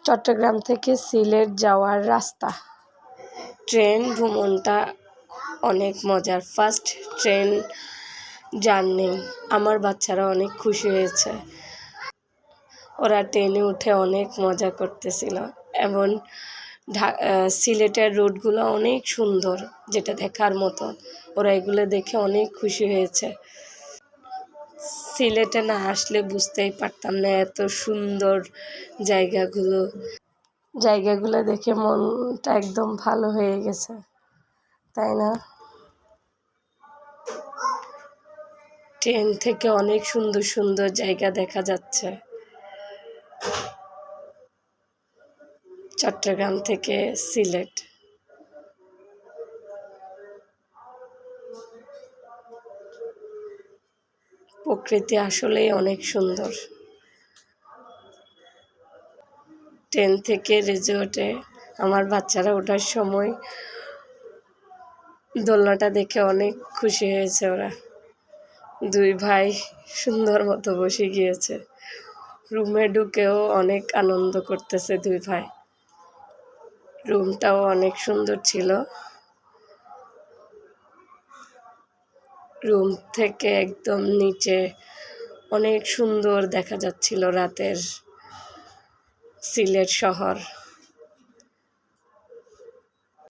চট্টগ্রাম থেকে সিলেট যাওয়ার রাস্তা। ট্রেন ভ্রমণটা অনেক মজার। First train journey. আমার বাচ্চারা অনেক খুশি হয়েছে। ওরা ট্রেনে উঠে অনেক মজা করতেছিল। এমন সিলেটের রোডগুলো অনেক সুন্দর, যেটা দেখার মতো। ওরা এগুলো দেখে অনেক খুশি হয়েছে। সিলেটে না আসলে বুঝতেই পারতাম না এত সুন্দর জায়গাগুলো দেখে মনটা একদম ভালো হয়ে গেছে, তাই না? ট্রেন থেকে অনেক সুন্দর সুন্দর জায়গা দেখা যাচ্ছে। চট্টগ্রাম থেকে সিলেট। প্রকৃতি আসলেই অনেক সুন্দর। ট্রেন থেকে রিসোর্টে আমার বাচ্চারা ওঠার সময় দোলনাটা দেখে অনেক খুশি হয়েছে। ওরা দুই ভাই সুন্দর মতো বসে গিয়েছে। রুমে ঢুকেও অনেক আনন্দ করতেছে দুই ভাই। রুমটাও অনেক সুন্দর ছিল। রুম থেকে একদম নিচে অনেক সুন্দর দেখা যাচ্ছিল রাতের সিলেট শহর।